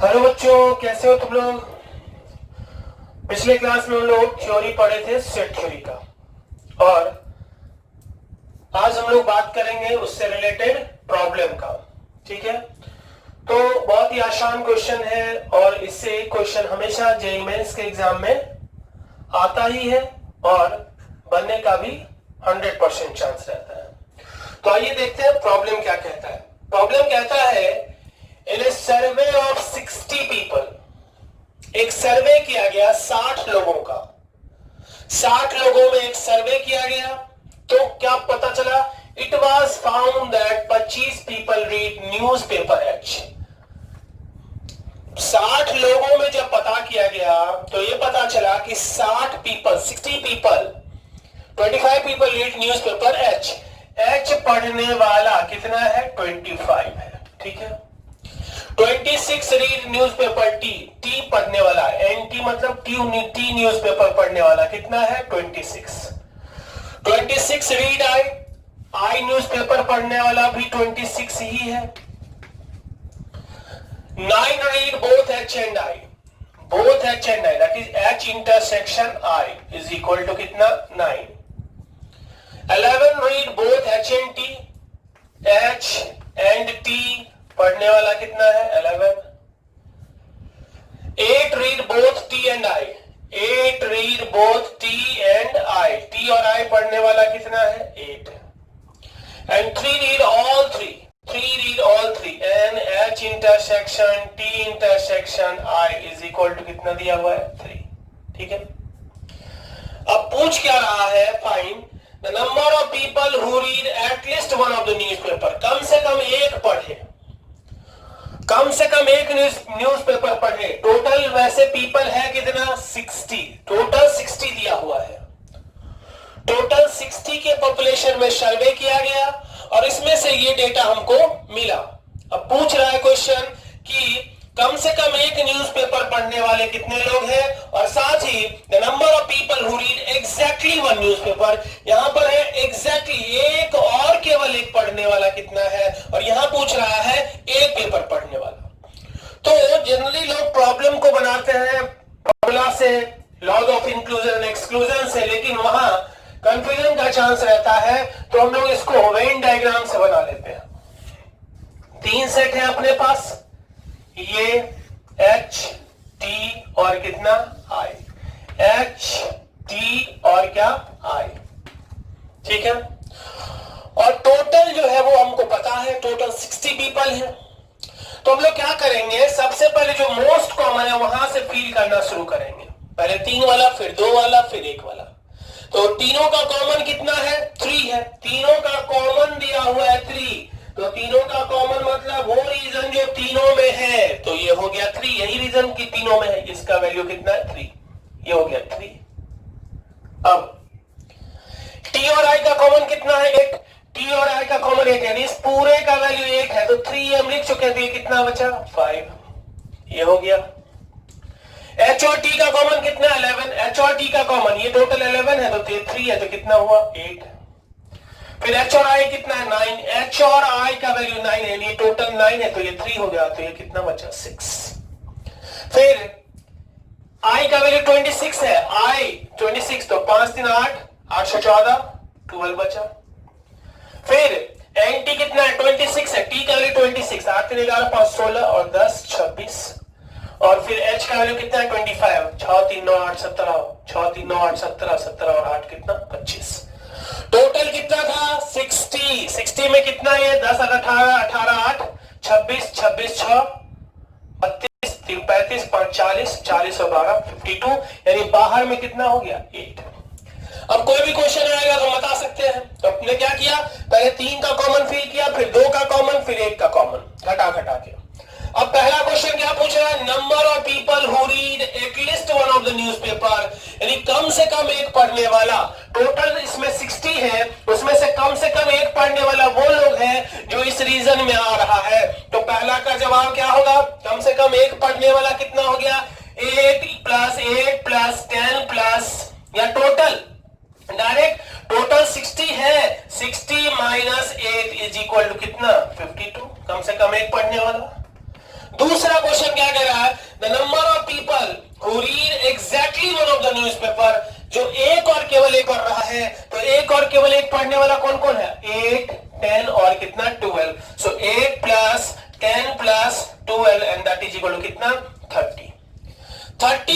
Hello बच्चों, कैसे हो तुम लोग। पिछले क्लास में हम लोग थ्योरी पढ़े थे सेट थ्योरी का, और आज हम लोग बात करेंगे उससे रिलेटेड प्रॉब्लम का। ठीक है, तो बहुत ही आसान क्वेश्चन है और इससे एक क्वेश्चन हमेशा जेईई मेंस के एग्जाम में आता ही है और बनने का भी 100% चांस रहता है। तो आइए देखते हैं प्रॉब्लम क्या कहता है। प्रॉब्लम कहता है इन ए सर्वे ऑफ 60 पीपल, एक सर्वे किया गया 60 लोगों का। 60 लोगों में एक सर्वे किया गया, तो क्या पता चला? It was found that 25 people read news paper H. 60 लोगों में जब पता किया गया तो ये पता चला कि 60 people 25 people read news paper H. H पढ़ने वाला कितना है? 25 है। ठीक है, 26 रीड न्यूज़पेपर टी। टी पढ़ने वाला, एनटी मतलब टी न्यूज़पेपर पढ़ने वाला कितना है? 26। 26 रीड आई न्यूज़पेपर पढ़ने वाला भी 26 ही है। 9 read both H and I. Both H and I, that is H intersection I is equal to कितना? 9। 11 read both H and T. H and T पढ़ने वाला कितना है? 11। 8 read both T and I. 8 read both T and I. T और I पढ़ने वाला कितना है? 8। And 3 read all three. 3 read all three. N H intersection T intersection I is equal to कितना दिया हुआ है? 3। ठीक है, अब पूछ क्या रहा है? Find the number of people who read at least one of the newspaper. कम से कम एक पढ़े, कम से कम एक न्यूज़पेपर पढ़े। टोटल वैसे पीपल है कितना? 60। टोटल 60 दिया हुआ है। टोटल 60 के पॉपुलेशन में सर्वे किया गया और इसमें से ये डेटा हमको मिला। अब पूछ रहा है क्वेश्चन कि कम से कम एक न्यूज़पेपर पढ़ने वाले कितने लोग हैं, और साथ ही the number of people who read exactly one newspaper. यहां पर है एग्जैक्टली एक और केवल एक पढ़ने वाला कितना है, और यहां पूछ रहा है एक पेपर पढ़ने वाला। तो जनरली लोग प्रॉब्लम को बनाते हैं फॉर्मूला से, laws of inclusion and exclusion से, लेकिन वहां कंफ्यूजन का चांस रहता है, तो हम लोग इसको वेन डायग्राम से बना लेते हैं। 3 सेट है अपने पास, ये एच टी और कितना? आई। एच टी और क्या? आई। ठीक है, और टोटल जो है वो हमको पता है, टोटल 60 पीपल है। तो हम लोग क्या करेंगे? सबसे पहले जो मोस्ट कॉमन है वहां से फील करना शुरू करेंगे। पहले 3 वाला, फिर 2 वाला, फिर 1 वाला। तो तीनों का कॉमन कितना है? 3 है। तीनों का कॉमन दिया हुआ है 3, तो तीनों का कॉमन मतलब वो रीजन जो तीनों में है, तो ये हो गया 3। यही रीजन की तीनों में है, इसका वैल्यू कितना है? 3। ये हो गया 3। अब टी और आई का कॉमन कितना है? 1। टी और आई का कॉमन 1, यानी इस पूरे का वैल्यू 1 है, तो 3 हम लिख चुके थे। कितना बचा? 5। ये हो गया। एच और टी का कॉमन कितना है? 11। एच और टी का कॉमन, ये टोटल 11 है, तो 3 है, तो कितना हुआ? 8। फिर एच और आई कितना है? 9। एच और आई का वैल्यू 9 है, ये टोटल 9 है, तो ये 3 हो गया, तो ये कितना बचा? 6। फिर आई का वैल्यू 26 है। आई 26, तो 5 3 8, 8 से 14, 12 बचा। फिर एन टी कितना है? 26 है। टी का वैल्यू 26, 8 3 11 5 16 और 10 26। और फिर एच का वैल्यू कितना है? 25, 6 3 9 8 17, 6 3 9 8 17, 17 और 8 कितना? 25। टोटल कितना था? 60। 60 में कितना है? 10 18 18 8 26 26 6 32 35 5 40 40 और 12 52, यानी बाहर में कितना हो गया? 8। अब कोई भी क्वेश्चन आएगा तो बता सकते हैं। तो अपने क्या किया? पहले 3 का कॉमन फिल किया, फिर 2 का कॉमन, फिर 1 का कॉमन, घटा घटा के। अब पहला क्वेश्चन क्या पूछ रहा है? Number of people who read at least one of the newspaper, यानी कम से कम एक पढ़ने वाला। टोटल इसमें 60 है, उसमें से कम एक पढ़ने वाला वो लोग हैं जो इस रीजन में आ रहा है। तो पहला का जवाब क्या होगा? कम से कम एक पढ़ने वाला कितना हो गया? 8 + 8 + 10 प्लस, या टोटल डायरेक्ट टोटल 60 है, 60 - 8 = कितना? 52। कम से कम एक पढ़ने वाला। दूसरा क्वेश्चन क्या कह रहा है, the number of people who read exactly one of the newspaper, जो एक और केवल एक पढ़ रहा है, तो एक और केवल एक पढ़ने वाला कौन कौन है, 8, 10 और कितना 12, so 8 plus 10 plus 12 and that is equal to कितना 30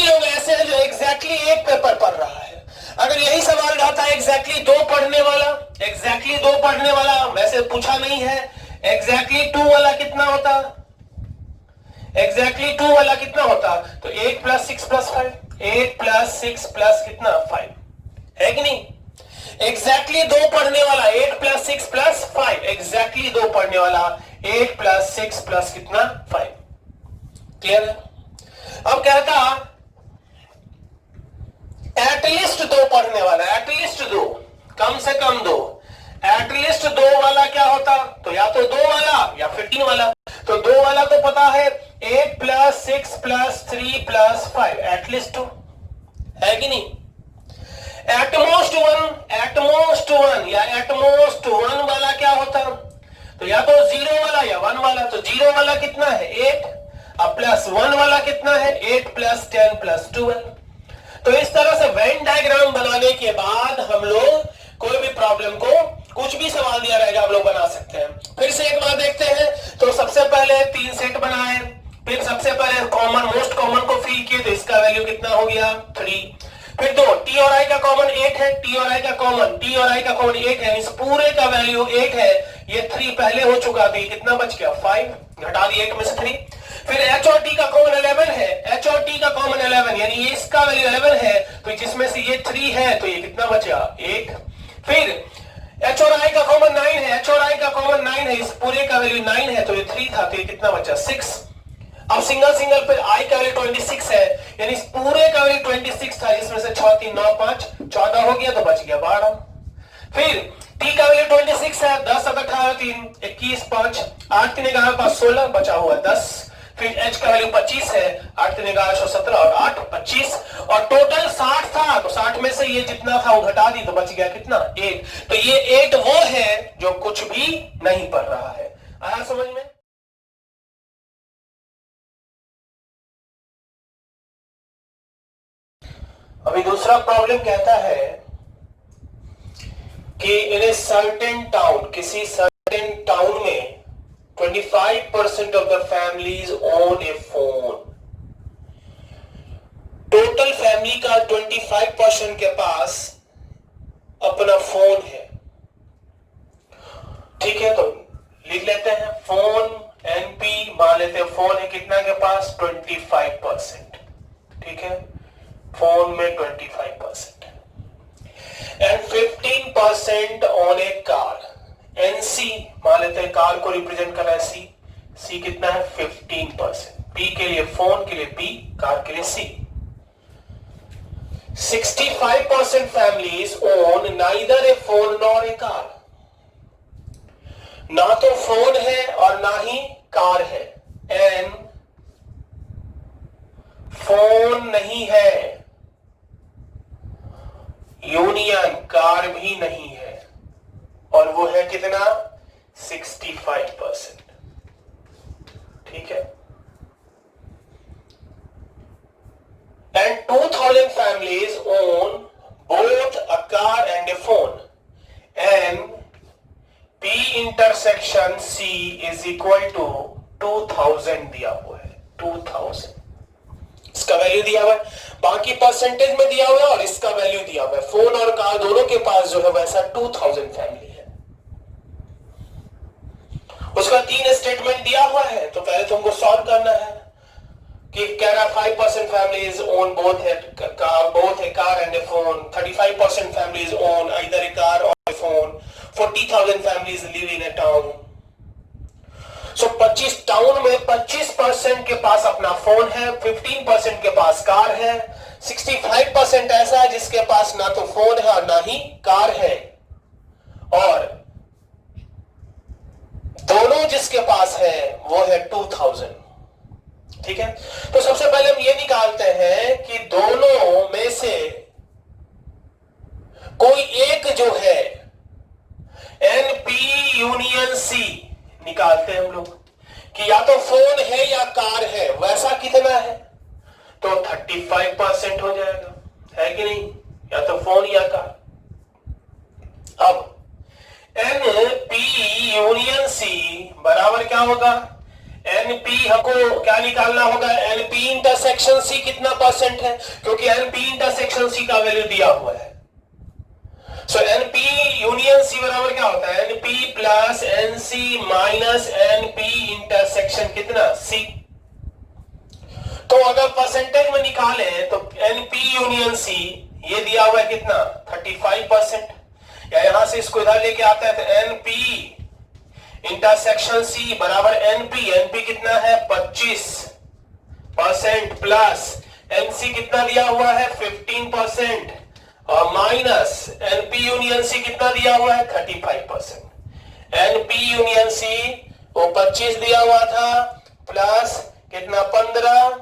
लोग ऐसे हैं जो एग्जैक्टली एक पेपर पढ़ रहा है। अगर यही सवाल रहता है एग्जैक्टली दो पढ़ने वाला, वैसे पूछा नहीं है, एग्जैक्टली 2 वाला कितना होता, एग्जैक्टली 2 वाला कितना होता, तो 8 प्लस 6 प्लस 5, 8 प्लस 6 प्लस कितना 5, है कि नहीं। एग्जैक्टली दो पढ़ने वाला 8 प्लस 6 प्लस 5, एग्जैक्टली दो पढ़ने वाला 8 प्लस 6 प्लस कितना 5, क्लियर है। अब कहता एटलीस्ट दो पढ़ने वाला, एटलीस्ट दो, कम से कम दो, एटलीस्ट दो वाला क्या होता, तो या तो 2 वाला या फिर 3 वाला। तो 2 वाला तो पता है 8 प्लस 6 प्लस 3 प्लस 5, एटलीस्ट 2, है कि नहीं। एटमोस्ट वन या एटमोस्ट 1 वाला क्या होता, तो या तो 0 वाला या 1 वाला। तो 0 वाला कितना है 8, अब प्लस 1 वाला कितना है 8 प्लस 10 प्लस 12। तो इस तरह से वेन डायग्राम बनाने के बाद हम लोग कोई भी प्रॉब्लम को, कुछ भी सवाल दिया रहेगा आप लोग बना सकते हैं। फिर से एक बार देखते हैं, तो सबसे पहले 3 सेट बनाए, फिर सबसे पहले कॉमन, मोस्ट कॉमन को फिल किए, तो इसका वैल्यू कितना हो गया 3। फिर 2, टी और आई का कॉमन 8 है, टी और आई का कॉमन 8 है, इस पूरे का वैल्यू 8 है, ये 3 पहले हो चुका, तो ये कितना बच गया 5, घटा दिए 8 में से 3। फिर एच और टी का कॉमन 11 है, एच और टी का कॉमन 11 यानी ये इसका वैल्यू 11 है, तो जिसमें से ये 3 है, तो ये कितना बचा 1। फिर एच और आई का कॉमन 9 है, एच और आई का कॉमन 9 है, इस पूरे का वैल्यू 9 है, तो ये 3 था, तो ये कितना बचा 6। अब सिंगल पे आई का वैल्यू 26 है, यानी इस पूरे का वैल्यू 26 था, जिसमें से 6 3 9 5 14 हो गया, तो बच गया 12। फिर टी का वैल्यू 26 है, 10 18 3 21 5 8 3 11 5 16 बचा हुआ 10। फिर एच का वैल्यू 25 है, 8 3 11 17 और 8 25, और टोटल 60 था, तो 60 में से ये जितना था वो घटा दी, तो बच गया कितना 8। तो ये 8 वो है जो कुछ भी नहीं पढ़ रहा है। आया समझ में। अभी दूसरा प्रॉब्लम कहता है कि इन ए सर्टेन टाउन, किसी सर्टेन टाउन में 25% of the families own a phone. Total family का 25% के पास अपना फोन है, ठीक है। तो लिख लेते हैं फोन, एनपी मान लेते हैं, फोन है कितना के पास 25%, ठीक है, फोन में 25% and 15% on A car. NC मान लेते हैं, कार को रिप्रेजेंट कर रहा है सी, सी कितना है 15%, पी के लिए फोन के लिए पी, कार के लिए सी। 65% families own neither A phone nor a car, ना तो फोन है और ना ही कार है, एन फोन नहीं है, यूनियन कार भी नहीं है, और वो है कितना 65%, ठीक है। And 2000 families own both a car and a phone, and P intersection C is equal to 2000 दिया हुआ है, 2000 इसका वैल्यू दिया हुआ है, बाकी परसेंटेज में दिया हुआ है और इसका वैल्यू दिया हुआ है। फोन और कार दोनों के पास जो है वैसा 2000 फैमिली है। उसका 3 स्टेटमेंट दिया हुआ है, तो पहले तुमको सॉल्व करना है कि कह रहा 5% families own both a car and a phone, 35% families own either a car or a phone, 40,000 families live in a town. So 25 town में 25% के पास अपना फोन है, 15% के पास कार है, 65% ऐसा है जिसके पास ना तो फोन है और ना ही कार है, और दोनों जिसके पास है वो है 2000, ठीक है। तो सबसे पहले हम ये निकालते हैं कि दोनों में से कोई एक जो है एनपी यूनियन सी निकालते हैं हम लोग कि या तो फोन है या कार है, वैसा कितना है, तो 35% हो जाएगा, है कि नहीं, या तो फोन या कार। अब NP यूनियन C बराबर क्या होगा, NP हमको क्या निकालना होगा, NP इंटरसेक्शन C कितना परसेंट है, क्योंकि NP इंटरसेक्शन C का वैल्यू दिया हुआ है। सो NP यूनियन C बराबर क्या होता है, NP plus NC minus NP intersection कितना C। तो अगर परसेंटेज में निकाले तो NP यूनियन C ये दिया हुआ है कितना 35%, या यहां से इसको इधर लेके आता है तो NP इंटरसेक्शन C बराबर NP कितना है 25% प्लस NC कितना दिया हुआ है 15% और माइनस NP यूनियन C कितना दिया हुआ है 35%। NP यूनियन C वो 25 दिया हुआ था प्लस कितना 15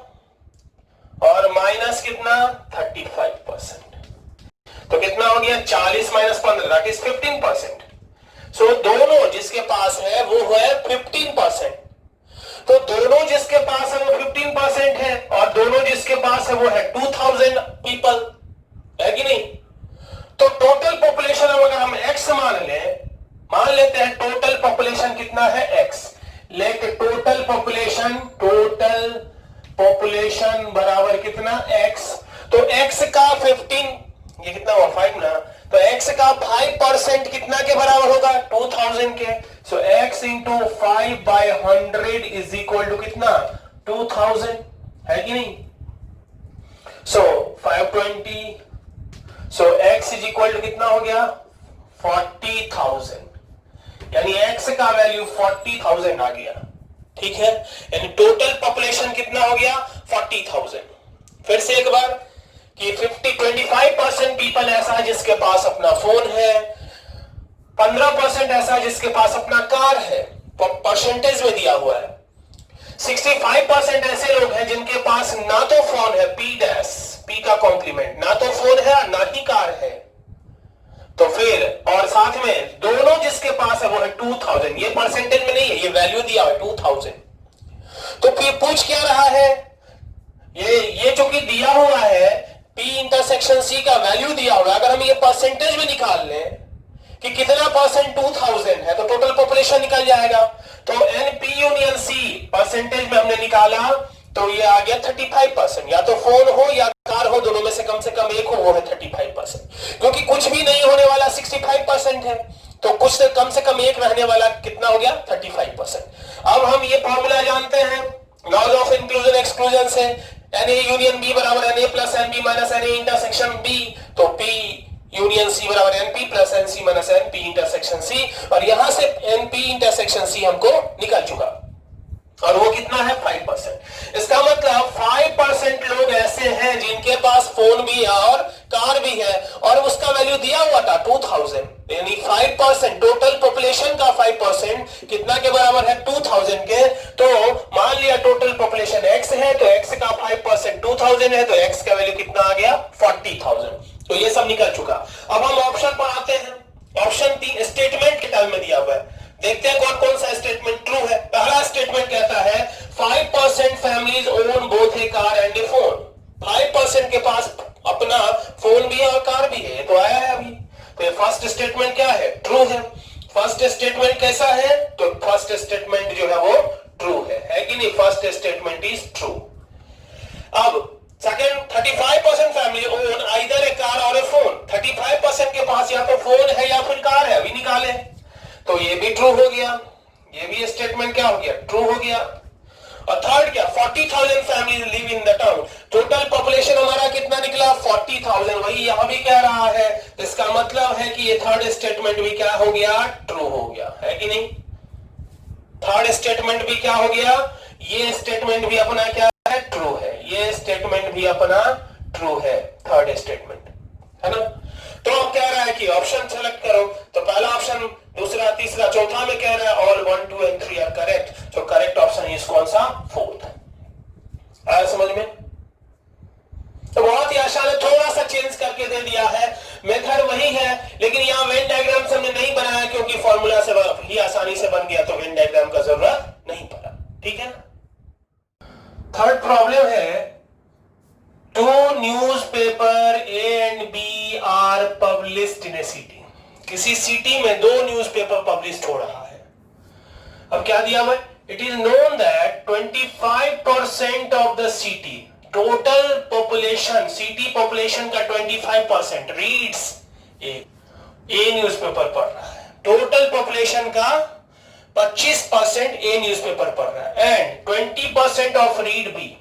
और माइनस कितना 35%, तो कितना हो गया 40 माइनस 15 दैट इज 15%। सो दोनों जिसके पास है वो है 15%, तो दोनों जिसके पास है वो 15% है और दोनों जिसके पास है वो है 2000 पीपल, है कि नहीं। तो टोटल पॉपुलेशन अगर हम x मान लेते हैं टोटल पॉपुलेशन कितना है x, लेके टोटल पॉपुलेशन बराबर कितना x, तो x का 15 ये कितना हुआ 5 ना, तो x का 5% कितना के बराबर होगा 2000 के। So x into 5/100 is equal to कितना 2000, है कि नहीं। So 520, so x is equal to कितना हो गया 40,000, यानी x का वैल्यू 40,000 आ गया, ठीक है। यानी टोटल पॉपुलेशन कितना हो गया 40,000। फिर से एक बार कि 25% पीपल ऐसा है जिसके पास अपना फोन है, 15% ऐसा है जिसके पास अपना कार है, परसेंटेज में दिया हुआ है। 65% ऐसे लोग हैं जिनके पास ना तो फोन है, P का कॉम्प्लीमेंट, ना तो फोन है ना ही कार है, तो फिर और साथ में दोनों जिसके पास है वो है 2000, ये परसेंटेज में नहीं है, ये वैल्यू दिया है 2000। तो फिर पूछ क्या रहा है, ये जो कि दिया हुआ है P इंटरसेक्शन C का वैल्यू दिया हुआ है, अगर हम ये परसेंटेज में निकाल लें कि कितना परसेंट 2000 है तो टोटल पॉपुलेशन निकल जाएगा। तो NP यूनियन C परसेंटेज में हमने निकाला तो ये आ गया 35%, या तो फोन हो या कार हो, दोनों में से कम एक हो, वो है 35%, क्योंकि कुछ भी नहीं होने वाला 65% है, तो कुछ से कम एक रहने वाला कितना हो गया 35%। अब हम ये फॉर्मूला जानते हैं लॉज ऑफ इंक्लूजन एक्सक्लूजन से, Na यूनियन B बराबर Na plus NB minus Na intersection B, तो P यूनियन C बराबर NP plus NC minus NP intersection C, और यहां से NP इंटरसेक्शन C हमको निकल चुका और वो कितना है 5%। इसका मतलब 5% लोग ऐसे हैं जिनके पास फोन भी है और कार भी है और उसका वैल्यू दिया हुआ था 2000, यानी 5% टोटल पॉपुलेशन का 5% कितना के बराबर है 2000 के। तो मान लिया टोटल पॉपुलेशन x है तो x का 5% 2000 है, तो x का वैल्यू कितना आ गया 40,000। तो ये सब निकल चुका। अब हम ऑप्शन पर आते हैं। ऑप्शन 3 स्टेटमेंट के टर्म में दिया हुआ है, देखते हैं कौन कौन सा स्टेटमेंट ट्रू है। पहला स्टेटमेंट कहता है 5% families own both A car and A phone, 5% के पास अपना फोन भी है और कार भी है, तो आया है अभी। तो ये फर्स्ट स्टेटमेंट क्या है ट्रू है। फर्स्ट स्टेटमेंट कैसा है, तो फर्स्ट स्टेटमेंट जो है वो ट्रू है कि नहीं, फर्स्ट स्टेटमेंट इज ट्रू। अब सेकंड 35% फैमिली ओन आइदर ए कार और ए फोन, 35% के पास या तो फोन है या फिर कार है, अभी निकाले, तो ये भी ट्रू हो गया, ये भी स्टेटमेंट क्या हो गया ट्रू हो गया। और थर्ड क्या 40,000 family live in the town, total population हमारा कितना निकला 40,000, वही यहां भी कह रहा है, इसका मतलब है कि ये थर्ड स्टेटमेंट भी क्या हो गया ट्रू हो गया, है कि नहीं। थर्ड स्टेटमेंट भी क्या हो गया, ये स्टेटमेंट भी अपना क्या है ट्रू है, ये स्टेटमेंट भी अपना ट्रू है, थर्ड स्टेटमेंट है ना। तो अब कह रहा है कि ऑप्शन सेलेक्ट करो, तो पहला ऑप्शन, दूसरा, तीसरा, चौथा में कह रहा है ऑल 1 2 एंड 3 आर करेक्ट, तो करेक्ट ऑप्शन इज कौन सा फोर्थ। आया समझ में। तो बहुत ही आसान है, थोड़ा सा चेंज करके दे दिया है, मेथड वही है, लेकिन यहाँ वेन डायग्राम हमने नहीं बनाया क्योंकि फॉर्मूला से ही आसानी से बन गया, तो वेन डायग्राम का जरूरत नहीं पड़ा। ठीक है। थर्ड प्रॉब्लम है, two newspaper A and B are published in a city. किसी सिटी में दो न्यूज़पेपर पब्लिश हो रहा है। अब क्या दिया हुआ है, it is known that 25% of the city, total population, city population का 25% रीड्स ए न्यूज़पेपर पढ़ रहा है। टोटल पॉपुलेशन का 25% ए न्यूज़पेपर पढ़ रहा है एंड 20% ऑफ रीड बी,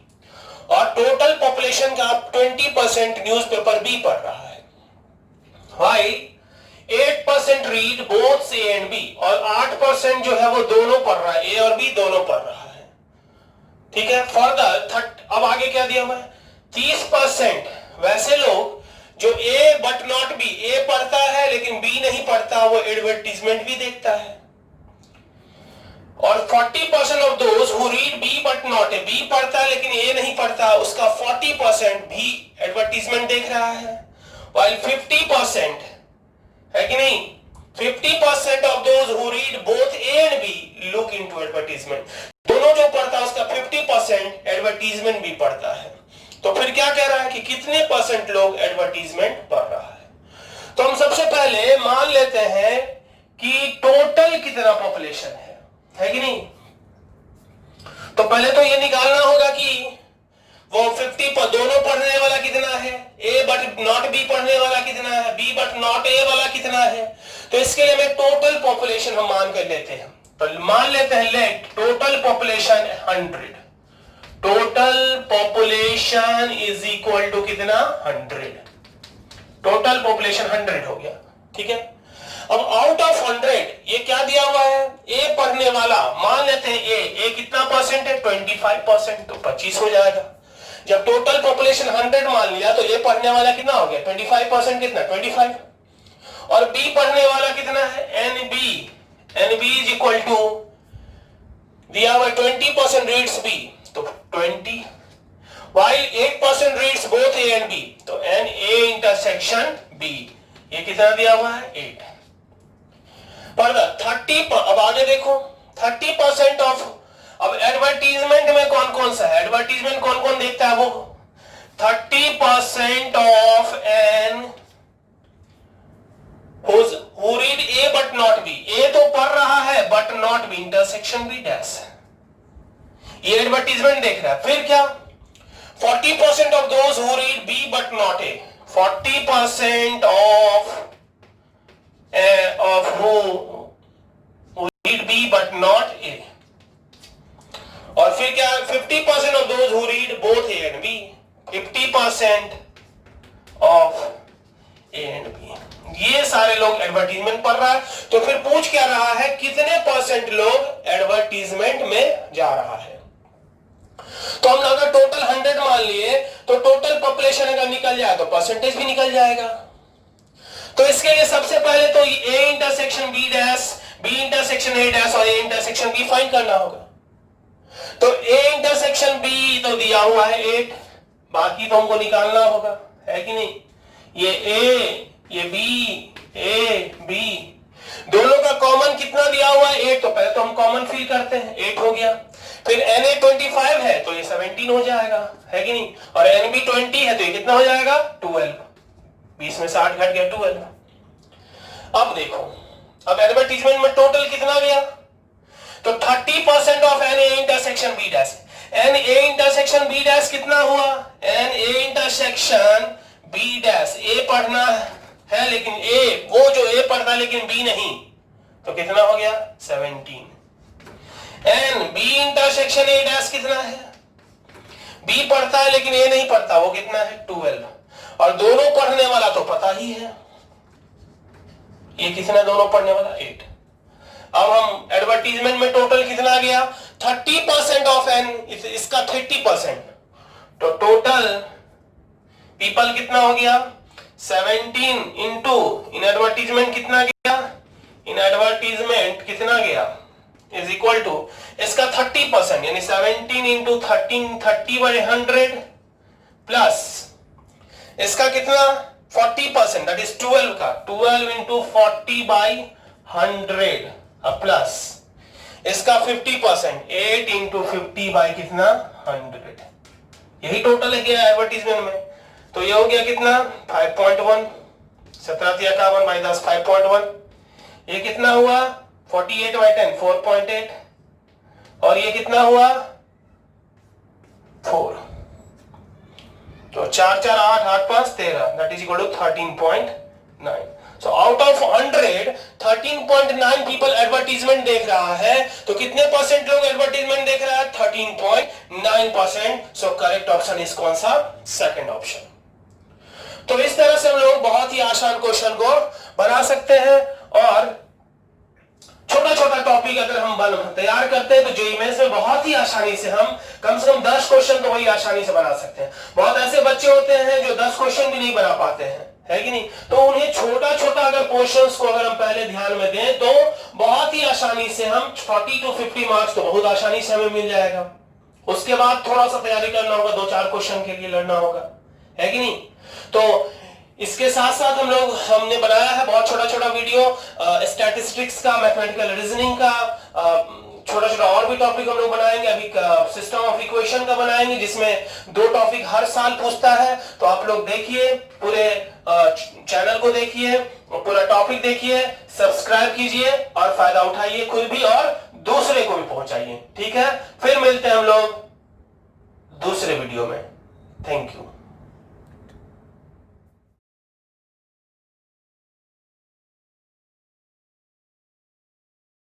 और टोटल पॉपुलेशन का 20% न्यूज़पेपर बी पढ़ रहा है। While 8% read both A and B, और 8% जो है वो दोनों पढ़ रहा है, ए और बी दोनों पढ़ रहा है। ठीक है। फर्दर अब आगे क्या दिया हुआ है, 30% वैसे लोग जो ए बट नॉट बी, ए पढ़ता है लेकिन बी नहीं पढ़ता, वो एडवर्टीजमेंट भी देखता है। और 40% of those who read B but not A, B पढ़ता है लेकिन ए नहीं पढ़ता, उसका 40% भी एडवर्टीजमेंट देख रहा है। while 50% है कि नहीं, 50% of those who read both A and B look into advertisement. दोनों जो पढ़ता है उसका 50% एडवर्टीजमेंट भी पढ़ता है। तो फिर क्या कह रहा है कि कितने परसेंट लोग एडवर्टीजमेंट पढ़ रहा है। तो हम सबसे पहले मान लेते हैं कि टोटल कितना पॉपुलेशन है कि नहीं। तो पहले तो ये निकालना होगा कि वो 50 पर दोनों पढ़ने वाला कितना है, ए बट नॉट बी पढ़ने वाला कितना है, बी बट नॉट ए वाला कितना है। तो इसके लिए मैं टोटल पॉपुलेशन हम मान कर लेते हैं। तो मान लेते हैं let total population 100, total population is equal to कितना 100, टोटल पॉपुलेशन 100 हो गया। ठीक है। अब आउट ऑफ 100 ये क्या दिया हुआ है, ए पढ़ने वाला मान लेते हैं ए कितना परसेंट है 25%, तो 25 हो जाएगा। जब टोटल पॉपुलेशन 100 मान लिया तो ए पढ़ने वाला कितना हो गया 25% कितना 25, और बी पढ़ने वाला कितना है एनबी इज इक्वल टू दिया हुआ 20% रीड्स बी तो 20, while 8% reads both A and B, तो एन ए इंटरसेक्शन बी ये कितना दिया हुआ है 8। पर 30 अब आगे देखो 30% ऑफ, अब एडवर्टीजमेंट में कौन कौन सा है, एडवर्टीजमेंट कौन कौन देखता है, वो 30% of n who read A but not B, A तो पढ़ रहा है but not B, intersection B dash, ये एडवर्टीजमेंट देख रहा है। फिर क्या 40% of those who read B but not A, 40% of who read B but not A, और फिर क्या 50% of those who read both A and B, 50% of A and B, ये सारे लोग एडवर्टीजमेंट पढ़ रहा है। तो फिर पूछ क्या रहा है कितने परसेंट लोग एडवर्टीजमेंट में जा रहा है। तो हम अगर टोटल 100 मान लिए तो टोटल पॉपुलेशन अगर निकल जाए तो परसेंटेज भी निकल जाएगा। तो इसके लिए सबसे पहले तो A intersection B dash, B intersection A dash और ए इंटरसेक्शन बी फाइंड करना होगा। तो ए इंटरसेक्शन बी तो दिया हुआ है 8, बाकी तो हमको निकालना होगा, है कि नहीं। ये ए ये बी, ए बी दोनों का कॉमन कितना दिया हुआ है 8, तो पहले तो हम कॉमन फिल करते हैं, 8 हो गया। फिर Na 25 है तो ये 17 हो जाएगा, है कि नहीं, और Nb 20 है तो ये कितना हो जाएगा 12, 20 में 60 घट गया 12। अब देखो अब एडवर्टीजमेंट में टोटल कितना गया, तो 30% of Na intersection B dash, Na intersection B dash कितना हुआ, Na intersection B dash, A पढ़ना है लेकिन ए वो जो ए पढ़ता है लेकिन बी नहीं, तो कितना हो गया 17। N B intersection A dash कितना है, बी पढ़ता है लेकिन ए नहीं पढ़ता, वो कितना है 12, और दोनों पढ़ने वाला तो पता ही है, ये कितना दोनों पढ़ने वाला 8। अब हम एडवर्टीजमेंट में टोटल कितना गया 30% ऑफ एन, इसका 30%, तो टोटल पीपल कितना हो गया 17 इंटू इन एडवर्टीजमेंट कितना गया, इन एडवर्टीजमेंट कितना गया इज इक्वल टू इसका 30% यानी 17 इंटू 13, 30/100 प्लस इसका कितना 40% दैट इज 12 का 12 इंटू 40/100 प्लस इसका 50%, 8 इंटू 50 बाई कितना 100, यही टोटल है गया एडवर्टीजमेंट में। तो ये हो गया कितना 5.1, 1751 बाई 10 5.1, ये कितना हुआ 48 बाई 10 4.8, और ये कितना हुआ 4, तो 4 4 8 8 5 13, that is equal to 13.9। So out of 100, 13.9 people advertisement देख रहा है, तो कितने परसेंट लोग एडवर्टीजमेंट देख रहा है 13.9%। सो करेक्ट ऑप्शन इज कौन सा, सेकंड ऑप्शन। तो इस तरह से हम लोग बहुत ही आसान क्वेश्चन को बना सकते हैं, और छोटा छोटा टॉपिक अगर हम तैयार करते हैं तो जेईई मेंस में बहुत ही आसानी से हम कम से कम 10 क्वेश्चन तो वही आसानी से बना सकते हैं। बहुत ऐसे बच्चे होते हैं जो 10 क्वेश्चन भी नहीं बना पाते हैं, है कि नहीं, तो उन्हें छोटा छोटा अगर क्वेश्चंस को अगर हम पहले ध्यान में दें तो बहुत ही आसानी से हम 40 to 50 मार्क्स तो बहुत आसानी से हमें मिल जाएगा। उसके बाद थोड़ा सा तैयारी करना होगा, 2-4 क्वेश्चन के लिए लड़ना होगा, है कि नहीं। तो इसके साथ साथ हमने बनाया है बहुत छोटा छोटा वीडियो स्टैटिस्टिक्स का, मैथमेटिकल रीजनिंग का, छोटा छोटा और भी टॉपिक हम लोग बनाएंगे। अभी सिस्टम ऑफ इक्वेशन का बनाएंगे, जिसमें 2 टॉपिक हर साल पूछता है। तो आप लोग देखिए, पूरे चैनल को देखिए, पूरा टॉपिक देखिए, सब्सक्राइब कीजिए और फायदा उठाइए खुद भी और दूसरे को भी पहुंचाइए, ठीक है। फिर मिलते हैं हम लोग दूसरे वीडियो में। Thank you.